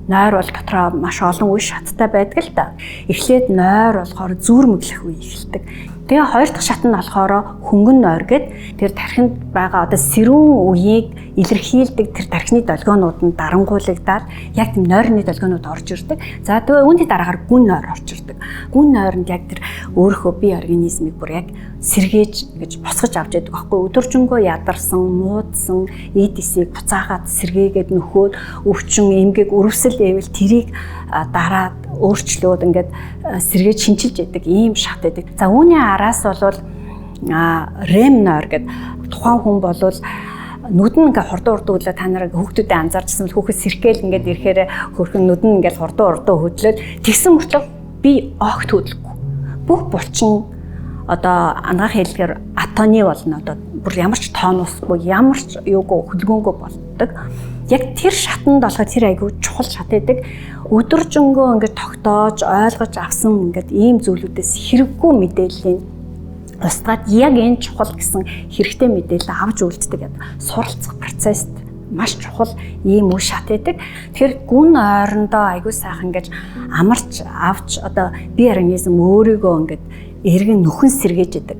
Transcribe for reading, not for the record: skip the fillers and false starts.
Нойр бол дотроо маш олон үе шаттай байдаг л да. Эхлээд нойр болохоор зүрмэглэх үе эхэлдэг. Тэгээ хоёр дахь шат нь болохоор хөнгөн нойр гэдэг тэр тархинд байгаа одоо сэрүүн үеийг илэрхийлдэг тэр тархины долгионууд нь дарангуулагдаад яг тийм нойрны долгионууд орж ирдэг. За тэгээ үүний дараагаар гүн нойр орж ирдэг. Гүн нойронд яг тэр өөрийнхөө бие организмыг бүр яг сэргээж гэж босгож авч яадаг байхгүй. Өдөржингөө ядарсан, муудсан эд эсийг буцаагаад сэргээгээд нөхөөд өвчин, эмгэг, өрөвсөл байвал тэрийг дараад өөрчлөөд ингээд сэргээж шинчилж яадаг ийм шат байдаг. За үүний араас бол REM нойр гэдэг тухайн хүн болвол нүдэн ингээ хурдан хөдлөө та нарыг хүүхдүүдэд анзаарчсан бол хүүхэд сэргээл ингээд ирэхээр хөрхөн нүдэн ингээд хурдан хөдлөөд тэгсэн мөртлөө би огт хөдлөхгүй. Бүх булчин одоо ангаах хэлээр атоны болно одоо бүр ямар ч тоонусгүй ямар ч юугүй хөдөлгөөнгөө болдог. Яг тэр шатанд болохоор тэр айгүй чухал шат байдаг. Өдөржингөө ингээд тогтоож ойлгож авсан ингээд ийм зүйлүүдээс хэрэггүй мэдээллийн устгаад яг энэ чухал гэсэн хэрэгтэй мэдээлэл авч үлддэг. Суралцах процесст маш чухал ийм үе шат байдаг. Тэгэхээр гүн ойрондоо айгүй сайхан ингэж амарч авч одоо бие организм өөрийгөө ингээд эргэн нөхөн сэргээж идэг.